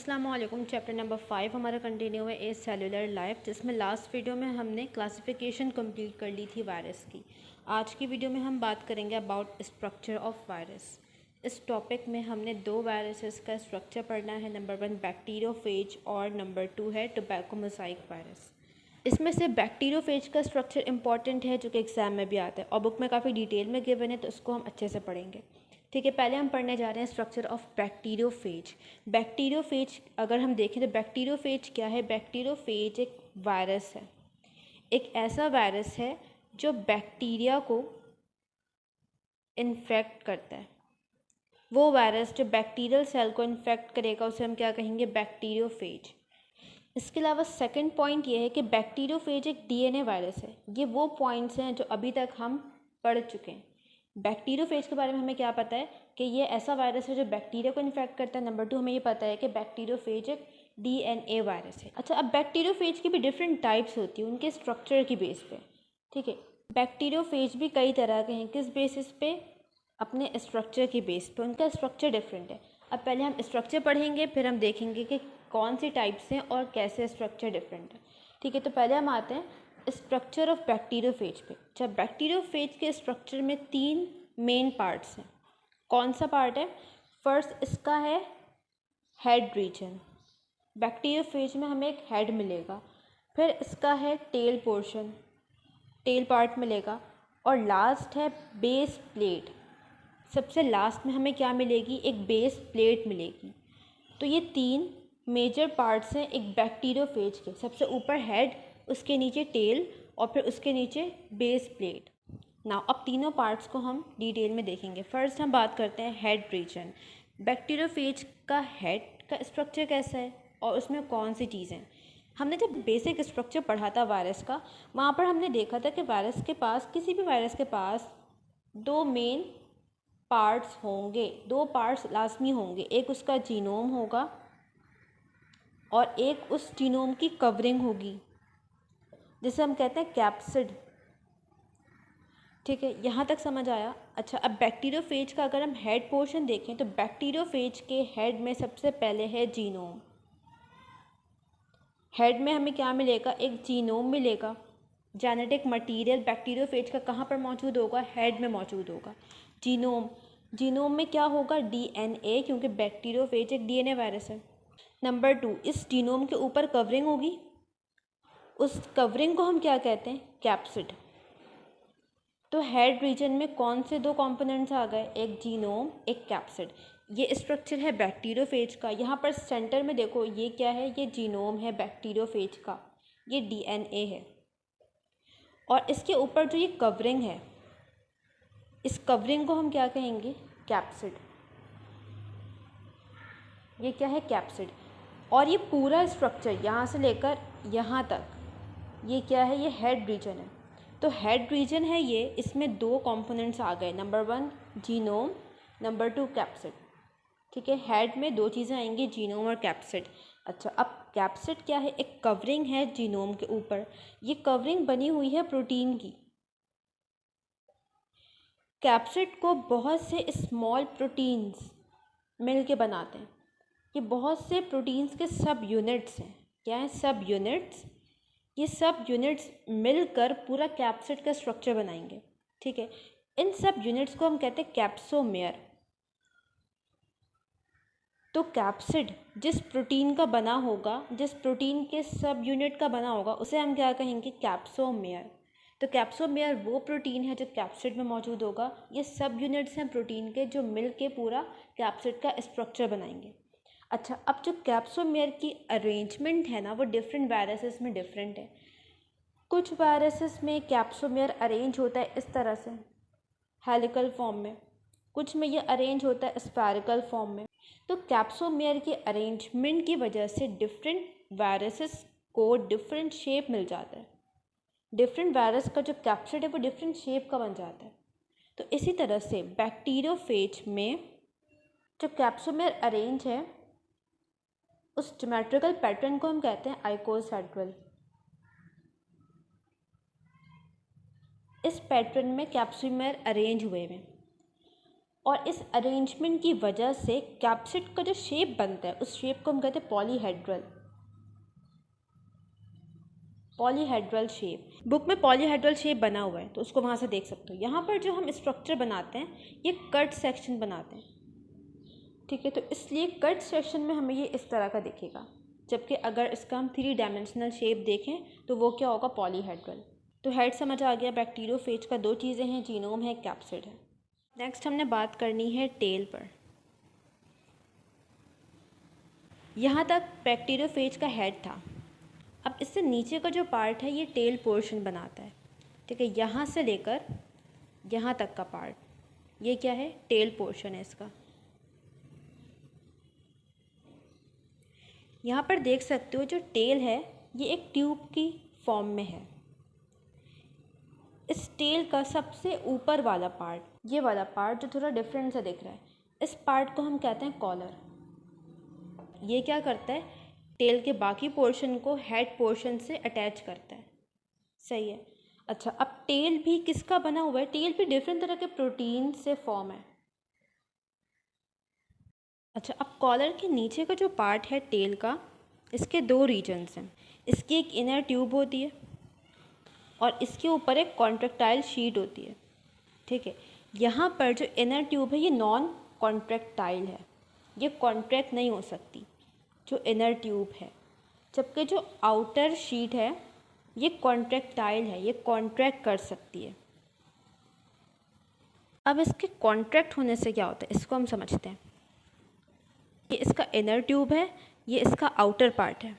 अस्सलाम वालेकुम। Chapter number 5 हमारा कंटिन्यू है ए सेलुलर लाइफ, जिसमें लास्ट वीडियो में हमने क्लासिफिकेशन कंप्लीट कर ली थी वायरस की। आज की वीडियो में हम बात करेंगे अबाउट स्ट्रक्चर ऑफ वायरस। इस टॉपिक में हमने दो वायरसेस का स्ट्रक्चर पढ़ना है। नंबर 1 बैक्टीरियोफेज और नंबर 2 है टोबैको मोज़ाइक वायरस। इसमें से बैक्टीरियोफेज का स्ट्रक्चर इंपॉर्टेंट है, जो कि एग्जाम में भी आता है और बुक में काफ़ी डिटेल में गिवन है, तो उसको हम अच्छे से पढ़ेंगे। ठीक है, पहले हम पढ़ने जा रहे हैं स्ट्रक्चर ऑफ बैक्टीरियोफेज। बैक्टीरियोफेज अगर हम देखें तो बैक्टीरियोफेज क्या है? बैक्टीरियोफेज एक वायरस है, एक ऐसा वायरस है जो बैक्टीरिया को इन्फेक्ट करता है। वो वायरस जो बैक्टीरियल सेल को इन्फेक्ट करेगा उसे हम क्या कहेंगे? बैक्टीरियोफेज। इसके अलावा सेकंड पॉइंट ये है कि बैक्टीरियोफेज एक डीएनए वायरस है। ये वो पॉइंट्स हैं जो अभी तक हम पढ़ चुके हैं। बैक्टीरियोफेज के बारे में हमें क्या पता है कि ये ऐसा वायरस है जो बैक्टीरिया को इन्फेक्ट करता है। नंबर 2 हमें ये पता है कि बैक्टीरियोफेज एक डीएनए वायरस है। अच्छा, अब बैक्टीरियोफेज की भी डिफरेंट टाइप्स होती हैं उनके स्ट्रक्चर की बेस पे। ठीक है, बैक्टीरियोफेज भी कई तरह के हैं। किस बेसिस पे? अपने स्ट्रक्चर की बेस पे उनका स्ट्रक्चर डिफरेंट है। अब पहले हम स्ट्रक्चर पढ़ेंगे, फिर हम देखेंगे कि कौन सी टाइप्स हैं और कैसे स्ट्रक्चर डिफरेंट है। ठीक है, तो पहले हम आते हैं स्ट्रक्चर ऑफ बैक्टीरियोफेज पे। जब बैक्टीरियोफेज के स्ट्रक्चर में 3 मेन पार्ट्स हैं। कौन सा पार्ट है? फर्स्ट इसका है हेड रीजन। बैक्टीरियोफेज में हमें एक हेड मिलेगा। फिर इसका है टेल पोर्शन, टेल पार्ट मिलेगा। और लास्ट है बेस प्लेट। सबसे लास्ट में हमें क्या मिलेगी? एक बेस प्लेट मिलेगी। तो ये 3 मेजर पार्ट्स हैं एक बैक्टीरियोफेज के। सबसे ऊपर हेड, उसके नीचे टेल और फिर उसके नीचे बेस प्लेट। नाउ अब तीनों पार्ट्स को हम डिटेल में देखेंगे। फर्स्ट हम बात करते हैं हेड रीजन। बैक्टीरियोफेज का हेड का स्ट्रक्चर कैसा है और उसमें कौन सी चीज़ें? हमने जब बेसिक स्ट्रक्चर पढ़ा था वायरस का, वहाँ पर हमने देखा था कि वायरस के पास, किसी भी वायरस के पास 2 मेन पार्ट्स होंगे, 2 पार्ट्स लाजमी होंगे। एक उसका जीनोम होगा और एक उस जीनोम की कवरिंग होगी, जिसे हम कहते हैं कैप्सिड। ठीक है, यहाँ तक समझ आया? अच्छा, अब बैक्टीरियोफेज का अगर हम हेड पोर्शन देखें तो बैक्टीरियोफेज के हेड में सबसे पहले है जीनोम। हेड में हमें क्या मिलेगा? एक जीनोम मिलेगा। जेनेटिक मटेरियल बैक्टीरियोफेज का कहाँ पर मौजूद होगा? हेड में मौजूद होगा। जीनोम, जीनोम में क्या होगा? डीएनए, क्योंकि बैक्टीरियोफेज एक डीएनए वायरस है। नंबर 2, इस जीनोम के ऊपर कवरिंग होगी। उस कवरिंग को हम क्या कहते हैं? कैप्सिड। तो हेड रीजन में कौन से 2 कंपोनेंट्स आ गए? एक जीनोम, एक कैप्सिड। ये स्ट्रक्चर है बैक्टीरियोफेज का। यहाँ पर सेंटर में देखो, ये क्या है? ये जीनोम है बैक्टीरियोफेज का, ये डीएनए है। और इसके ऊपर जो ये कवरिंग है, इस कवरिंग को हम क्या कहेंगे? कैप्सिड। ये क्या है? कैप्सिड। और ये पूरा स्ट्रक्चर यहाँ से लेकर यहाँ तक, ये क्या है? ये हेड रीजन है। तो हेड रीजन है ये, इसमें 2 कंपोनेंट्स आ गए। Number 1 genome, number 2 capsid. ठीक है, हेड में 2 चीज़ें आएंगी, जीनोम और कैप्सिड। अच्छा, अब कैप्सिड क्या है? एक कवरिंग है जीनोम के ऊपर। ये कवरिंग बनी हुई है प्रोटीन की। कैप्सिड को बहुत से स्मॉल प्रोटीन्स मिल के बनाते हैं। ये बहुत से प्रोटीन्स के सब यूनिट्स हैं। क्या है? सब यूनिट्स। ये सब यूनिट्स मिलकर पूरा कैप्सिड का स्ट्रक्चर बनाएंगे। ठीक है, इन सब यूनिट्स को हम कहते हैं कैप्सोमेयर। तो कैप्सिड जिस प्रोटीन का बना होगा, जिस प्रोटीन के सब यूनिट का बना होगा, उसे हम क्या कहेंगे? कैप्सोमेयर। तो कैप्सोमेयर वो प्रोटीन है जो कैप्सिड में मौजूद होगा। ये सब यूनिट्स हैं प्रोटीन के जो मिल के पूरा कैप्सिड का स्ट्रक्चर बनाएंगे। अच्छा, अब जो कैप्सोमेयर की अरेंजमेंट है ना, वो डिफरेंट वायरसेस में डिफरेंट है। कुछ वायरसेस में कैप्सोमेयर अरेंज होता है इस तरह से, हेलिकल फॉर्म में। कुछ में ये अरेंज होता है स्फेरिकल फॉर्म में। तो कैप्सोमेयर के अरेंजमेंट की वजह से डिफरेंट वायरसेस को डिफरेंट शेप मिल जाता है। डिफरेंट वायरस का जो कैप्सिड है वो डिफरेंट शेप का बन जाता है। तो इसी तरह से बैक्टीरियोफेज में जो कैप्सोमेयर अरेंज है, उस ज्योमेट्रिकल पैटर्न को हम कहते हैं आइकोसाहेड्रल। इस पैटर्न में कैप्सोमेयर अरेंज हुए हैं। और इस अरेंजमेंट की वजह से कैप्सिड का जो शेप बनता है उस शेप को हम कहते हैं पॉलीहेड्रल शेप। बुक में पॉलीहेड्रल शेप बना हुआ है तो उसको वहाँ से देख सकते हो। यहाँ पर जो हम स्ट्रक्चर बनाते हैं ये कट सेक्शन बनाते हैं, ठीक है। तो इसलिए कट सेक्शन में हमें ये इस तरह का दिखेगा, जबकि अगर इसका हम 3 डायमेंशनल शेप देखें तो वो क्या होगा, पॉलीहेड्रल। तो हेड समझ आ गया। बैक्टीरियोफेज का 2 चीज़ें हैं, जीनोम है, कैप्सिड है। नेक्स्ट हमने बात करनी है टेल पर। यहाँ तक बैक्टीरियोफेज का हेड था। अब इससे नीचे का जो पार्ट है ये टेल पोर्शन बनाता है, ठीक है। यहाँ से लेकर यहाँ तक का पार्ट ये क्या है, टेल पोर्शन है इसका। यहाँ पर देख सकते हो जो टेल है ये एक ट्यूब की फॉर्म में है। इस टेल का सबसे ऊपर वाला पार्ट, ये वाला पार्ट जो थोड़ा डिफरेंट सा दिख रहा है, इस पार्ट को हम कहते हैं कॉलर। ये क्या करता है, टेल के बाकी पोर्शन को हेड पोर्शन से अटैच करता है, सही है। अच्छा, अब टेल भी किसका बना हुआ है, टेल भी डिफरेंट तरह के प्रोटीन से फॉर्म है। अच्छा, अब कॉलर के नीचे का जो पार्ट है टेल का, इसके 2 रीजन्स हैं। इसकी एक इनर ट्यूब होती है और इसके ऊपर एक कॉन्ट्रैक्टाइल शीट होती है, ठीक है। यहाँ पर जो इनर ट्यूब है ये नॉन कॉन्ट्रैक्टाइल है, ये कॉन्ट्रैक्ट नहीं हो सकती जो इनर ट्यूब है, जबकि जो आउटर शीट है ये कॉन्ट्रैक्टाइल है, ये कॉन्ट्रैक्ट कर सकती है। अब इसके कॉन्ट्रैक्ट होने से क्या होता है इसको हम समझते हैं। ये इसका इनर ट्यूब है, ये इसका आउटर पार्ट है।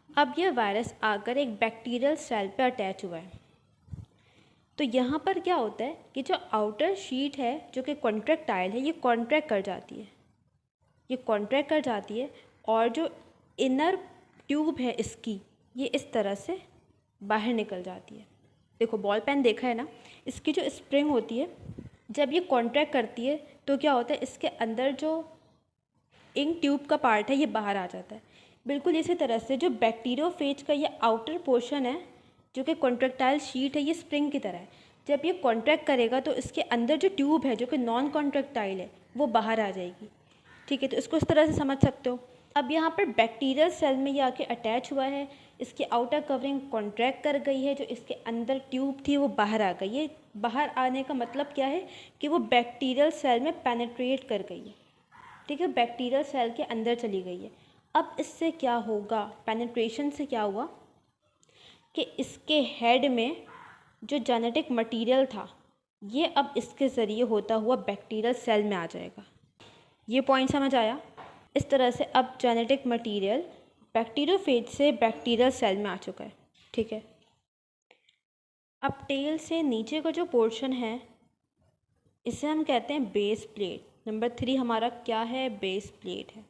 अब ये वायरस आकर एक बैक्टीरियल सेल पे अटैच हुआ है, तो यहाँ पर क्या होता है कि जो आउटर शीट है जो कि कॉन्ट्रैक्टाइल है ये कॉन्ट्रैक्ट कर जाती है, ये कॉन्ट्रैक्ट कर जाती है और जो इनर ट्यूब है इसकी ये इस तरह से बाहर निकल जाती है। देखो बॉल पेन देखा है ना, इसकी जो स्प्रिंग होती है जब ये कॉन्ट्रैक्ट करती है तो क्या होता है, इसके अंदर जो इंक ट्यूब का पार्ट है ये बाहर आ जाता है। बिल्कुल इसी तरह से जो बैक्टीरियोफेज का ये आउटर पोर्शन है जो कि कॉन्ट्रैक्टाइल शीट है ये स्प्रिंग की तरह है। जब ये कॉन्ट्रैक्ट करेगा तो इसके अंदर जो ट्यूब है जो कि नॉन कॉन्ट्रैक्टाइल है वो बाहर आ जाएगी, ठीक है। तो इसको इस तरह से समझ सकते हो। अब यहाँ पर बैक्टीरियल सेल में ये आके अटैच हुआ है, इसकी आउटर कवरिंग कॉन्ट्रैक्ट कर गई है, जो इसके अंदर ट्यूब थी वो बाहर आ गई है। बाहर आने का मतलब क्या है कि वो बैक्टीरियल सेल में पेनिट्रेट कर गई है, ठीक है, बैक्टीरियल सेल के अंदर चली गई है। अब इससे क्या होगा, पेनिट्रेशन से क्या हुआ कि इसके हेड में जो जेनेटिक मटेरियल था ये अब इसके ज़रिए होता हुआ बैक्टीरियल सेल में आ जाएगा। ये पॉइंट समझ आया। इस तरह से अब जेनेटिक मटेरियल बैक्टीरियोफेज से बैक्टीरियल सेल में आ चुका है, ठीक है। अब टेल से नीचे का जो पोर्शन है इसे हम कहते हैं बेस प्लेट। नंबर 3 हमारा क्या है, बेस प्लेट है।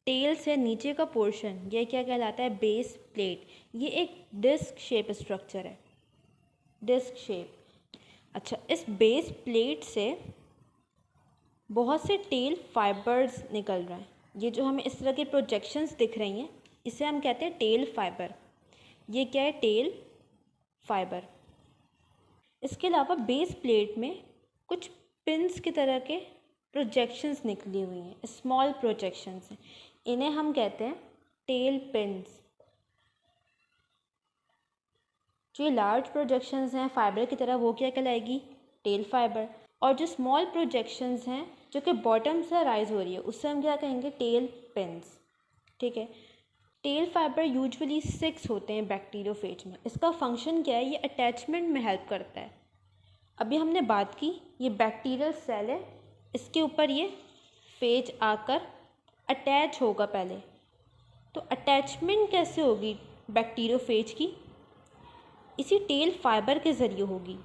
टेल से नीचे का पोर्शन ये क्या कहलाता है, बेस प्लेट। ये एक डिस्क शेप स्ट्रक्चर है, डिस्क शेप। अच्छा, इस बेस प्लेट से बहुत से टेल फाइबर्स निकल रहे हैं। ये जो हमें इस तरह के प्रोजेक्शंस दिख रही हैं इसे हम कहते हैं टेल फाइबर। ये क्या है, टेल फाइबर। इसके अलावा बेस प्लेट में कुछ पिंस की तरह के प्रोजेक्शंस निकली हुई हैं, स्मॉल प्रोजेक्शंस हैं, इन्हें हम कहते हैं टेल पिंस। जो ये लार्ज प्रोजेक्शंस हैं फाइबर की तरह वो क्या कहलाएगी, टेल फाइबर। और जो स्मॉल प्रोजेक्शंस हैं जो कि बॉटम से राइज हो रही है उससे हम क्या कहेंगे, टेल पिंस, ठीक है। टेल फाइबर यूजुअली 6 होते हैं बैक्टीरियोफेज में। इसका फंक्शन क्या है, ये अटैचमेंट में हेल्प करता है। अभी हमने बात की ये बैक्टीरियल सेल है, इसके ऊपर ये फेज आकर अटैच होगा पहले। तो अटैचमेंट कैसे होगी बैक्टीरियोफेज की, इसी टेल फाइबर के ज़रिए होगी।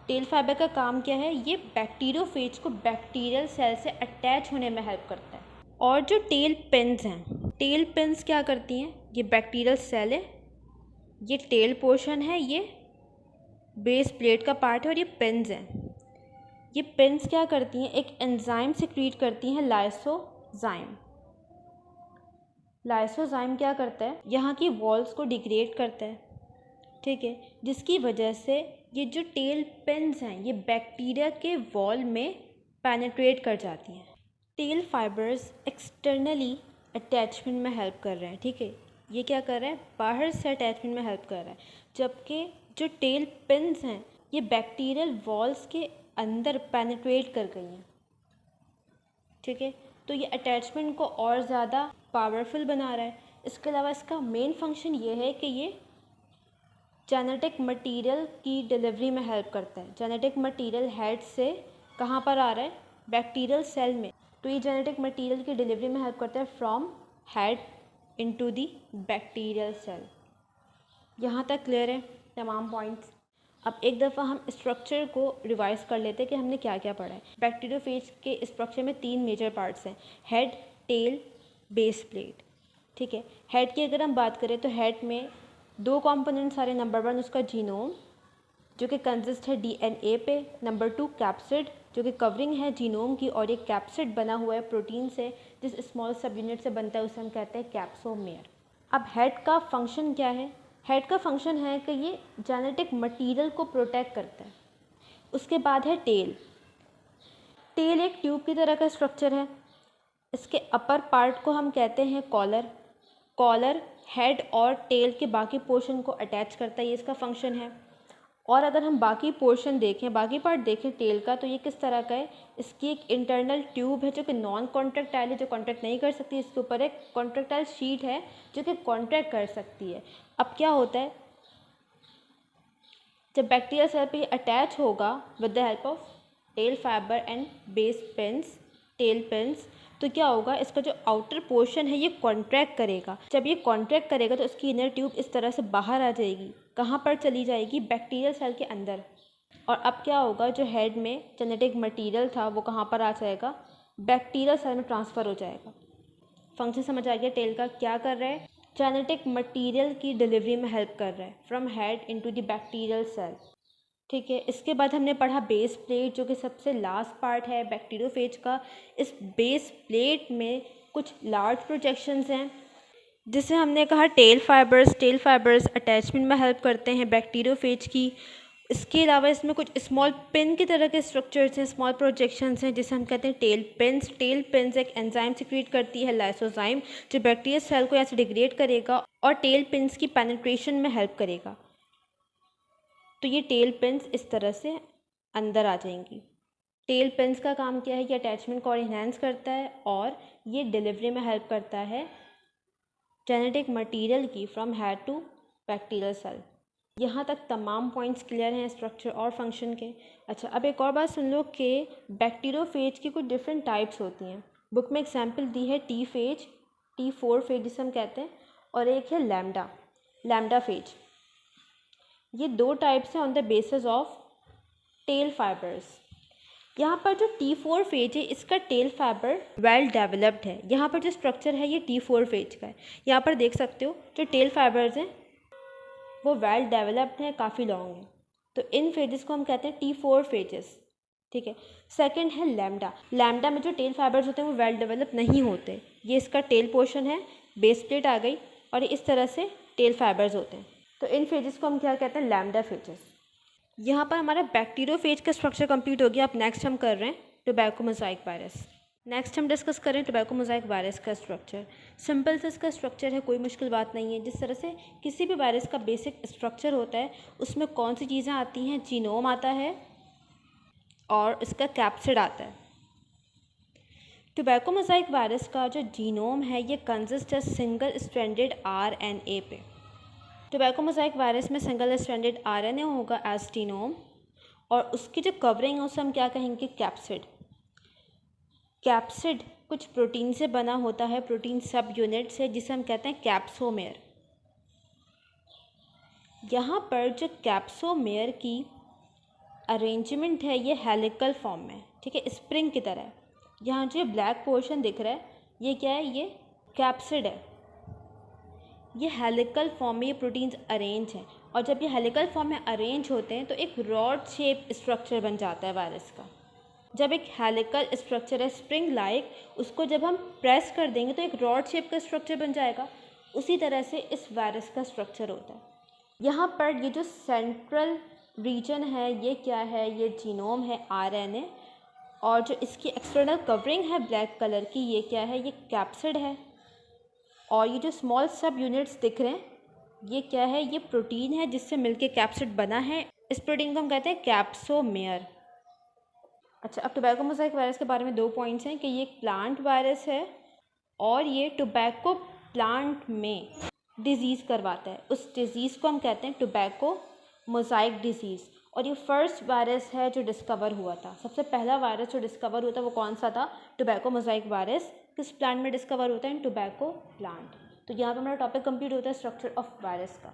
टेल फाइबर का काम क्या है, ये बैक्टीरियोफेज को बैक्टीरियल सेल से अटैच होने में हेल्प करता है। और जो टेल पिन्स हैं, टेल पिन्स क्या करती हैं, ये बैक्टीरियल सेल है, ये टेल पोर्शन है, ये बेस प्लेट का पार्ट है और ये पिन्स हैं। ये पिन्स क्या करती हैं, एक एंजाइम सिक्रीट करती हैं, लाइसोजाइम। लाइसोजाइम क्या करता है, यहाँ की वॉल्स को डिग्रेड करता है, ठीक है, जिसकी वजह से ये जो टेल पिन्स हैं ये बैक्टीरिया के वॉल में पेनिट्रेट कर जाती हैं। टेल फाइबर्स एक्सटर्नली अटैचमेंट में हेल्प कर रहे हैं, ठीक है, ये क्या कर रहा है, बाहर से अटैचमेंट में हेल्प कर रहा है, जबकि जो टेल पिन्स हैं ये बैक्टीरियल वॉल्स के अंदर पेनिट्रेट कर गई हैं, ठीक है। तो ये अटैचमेंट को और ज़्यादा पावरफुल बना रहा है। इसके अलावा इसका मेन फंक्शन ये है कि ये जेनेटिक मटेरियल की डिलीवरी में हेल्प करता है। जेनेटिक मटेरियल हेड से कहाँ पर आ रहा है, बैक्टीरियल सेल में, तो ये जेनेटिक मटेरियल की डिलीवरी में हेल्प करता है from head into the bacterial cell. यहाँ तक क्लियर है तमाम पॉइंट्स। अब एक दफ़ा हम स्ट्रक्चर को रिवाइज कर लेते हैं कि हमने क्या क्या पढ़ा है। बैक्टीरियोफेज के स्ट्रक्चर में 3 मेजर पार्ट्स हैं, हेड, टेल, बेस प्लेट, ठीक है। हेड की अगर हम बात करें तो हेड में 2 कंपोनेंट्स सारे, नंबर 1 उसका जीनोम जो कि कंसिस्ट है डीएनए पे, नंबर 2 कैप्सिड जो कि कवरिंग है जीनोम की, और ये कैप्सिड बना हुआ है प्रोटीन से, जिस स्मॉल सब यूनिट से बनता है उसे हम कहते हैं कैप्सोमेयर। अब हेड का फंक्शन क्या है, हेड का फंक्शन है कि ये जेनेटिक मटेरियल को प्रोटेक्ट करता है। उसके बाद है टेल। टेल एक ट्यूब की तरह का स्ट्रक्चर है। इसके अपर पार्ट को हम कहते हैं कॉलर। कॉलर हेड और टेल के बाकी पोर्शन को अटैच करता है, ये इसका फंक्शन है। और अगर हम बाकी पोर्शन देखें, बाकी पार्ट देखें टेल का, तो ये किस तरह का है, इसकी एक इंटरनल ट्यूब है जो कि नॉन कॉन्ट्रैक्टाइल है, जो कॉन्ट्रैक्ट नहीं कर सकती, इसके ऊपर एक कॉन्ट्रैक्टाइल शीट है जो कि कॉन्ट्रैक्ट कर सकती है। अब क्या होता है, जब बैक्टीरियल सेल पे अटैच होगा with the help of tail fiber and base pins, tail pins, तो क्या होगा, इसका जो आउटर पोर्शन है ये कॉन्ट्रैक्ट करेगा। जब ये कॉन्ट्रैक्ट करेगा तो इसकी इनर ट्यूब इस तरह से बाहर आ जाएगी। कहाँ पर चली जाएगी, बैक्टीरियल सेल के अंदर। और अब क्या होगा, जो हेड में जेनेटिक मटेरियल था वो कहाँ पर आ जाएगा, बैक्टीरियल सेल में ट्रांसफ़र हो जाएगा। फंक्शन समझ आ गया टेल का, क्या कर रहा है, जेनेटिक मटेरियल की डिलीवरी में हेल्प कर रहा है from head into the bacterial cell, ठीक है। इसके बाद हमने पढ़ा बेस प्लेट जो कि सबसे लास्ट पार्ट है बैक्टीरियोफेज का। इस बेस प्लेट में कुछ लार्ज प्रोजेक्शंस हैं, जिसे हमने कहा tell fibres. Tell fibres attachment में हेल्प करते हैं बैक्टीरियोफेज की। इसके अलावा इसमें कुछ स्मॉल पिन की तरह के स्ट्रक्चर्स हैं, स्मॉल प्रोजेक्शंस हैं, जिसे हम कहते हैं टेल पिन्स। टेल पिन्स एक एंजाइम सिक्रीट करती है, लाइसोजाइम, जो बैक्टीरियल सेल को यहाँ से डिग्रेड करेगा और टेल पिन्स की पेनिट्रेशन में हेल्प करेगा। तो ये टेल पिन्स इस तरह से अंदर आ जाएंगी। टेल पिन्स का काम क्या है, ये अटैचमेंट को और इन्हेंस करता है और ये डिलीवरी में हेल्प करता है जेनेटिक मटेरियल की from head to bacterial cell. यहाँ तक तमाम पॉइंट्स क्लियर हैं स्ट्रक्चर और फंक्शन के। अच्छा, अब एक और बात सुन लो कि बैक्टीरियोफेज की कुछ डिफरेंट टाइप्स होती हैं। बुक में एग्जाम्पल दी है टी फेज, T4 फेज जिसे हम कहते हैं, और एक है लैम्डा फेज। ये 2 टाइप्स हैं on the basis of tell fibres. यहाँ पर जो T4 फेज है इसका टेल फाइबर वेल डेवलप्ड है। यहाँ पर जो स्ट्रक्चर है ये T4 फेज का है। यहाँ पर देख सकते हो जो टेल फाइबर्स हैं वो वेल डेवलप्ड हैं, काफ़ी लॉन्ग हैं। तो इन फेजेस को हम कहते हैं T4 फेजेस, ठीक है। सेकंड है लैम्डा में जो टेल फाइबर्स होते हैं वो वेल डेवलप नहीं होते। ये इसका टेल पोर्शन है, बेस प्लेट आ गई और इस तरह से टेल फाइबर्स होते हैं। तो इन फेजेस को हम क्या कहते हैं, लैम्डा फेजेस। यहाँ पर हमारा बैक्टीरियोफेज का स्ट्रक्चर कंप्लीट हो गया। अब नेक्स्ट हम कर रहे हैं टोबैको मोज़ाइक वायरस। नेक्स्ट हम डिस्कस करें टोबैको मोज़ाइक वायरस का स्ट्रक्चर। सिंपल से इसका स्ट्रक्चर है, कोई मुश्किल बात नहीं है। जिस तरह से किसी भी वायरस का बेसिक स्ट्रक्चर होता है उसमें कौन सी चीज़ें आती हैं, जीनोम आता है और इसका कैप्सिड आता है। टोबैको मोज़ाइक वायरस का जो जीनोम है ये कंसिस्ट है सिंगल स्ट्रैंडेड RNA पे। टोबैको मोज़ाइक वायरस में सिंगल स्ट्रैंडेड RNA होगा एज जीनोम, और उसकी जो कवरिंग है उसे हम क्या कहेंगे, कैप्सिड। कैप्सिड कुछ प्रोटीन से बना होता है, प्रोटीन सब यूनिट से, जिसे हम कहते हैं कैप्सोमेयर। यहाँ पर जो कैप्सोमेयर की अरेंजमेंट है ये हेलिकल फॉर्म में, ठीक है, स्प्रिंग की तरह है। यहाँ जो ब्लैक पोर्शन दिख रहा है ये क्या है, ये कैप्सिड है। ये हेलिकल फॉर्म में ये प्रोटीन्स अरेंज हैं, और जब ये हेलिकल फॉर्म में अरेंज होते हैं तो एक रॉड शेप स्ट्रक्चर बन जाता है वायरस का। जब एक हेलिकल स्ट्रक्चर है स्प्रिंग लाइक, उसको जब हम प्रेस कर देंगे तो एक रॉड शेप का स्ट्रक्चर बन जाएगा। उसी तरह से इस वायरस का स्ट्रक्चर होता है। यहाँ पर ये जो सेंट्रल रीजन है ये क्या है, ये जीनोम है आरएनए, और जो इसकी एक्सटर्नल कवरिंग है ब्लैक कलर की ये क्या है, ये कैप्सिड है। और ये जो स्मॉल सब यूनिट्स दिख रहे हैं ये क्या है, ये प्रोटीन है जिससे मिलके कैप्सिड बना है। इस प्रोटीन को हम कहते हैं कैप्सोमेयर। अच्छा, अब टोबैको मोज़ाइक वायरस के बारे में 2 पॉइंट्स हैं कि ये एक प्लांट वायरस है और ये टोबैको प्लांट में डिज़ीज़ करवाता है। उस डिज़ीज़ को हम कहते हैं टोबैको मोज़ाइक डिज़ीज़। और ये फर्स्ट वायरस है जो डिस्कवर हुआ था। सबसे पहला वायरस जो डिस्कवर हुआ था वो कौन सा था, टोबैको मोज़ाइक वायरस। किस प्लांट में डिस्कवर होता है, इन टोबैको प्लांट। तो यहाँ पे हमारा टॉपिक कंप्लीट होता है स्ट्रक्चर ऑफ वायरस का।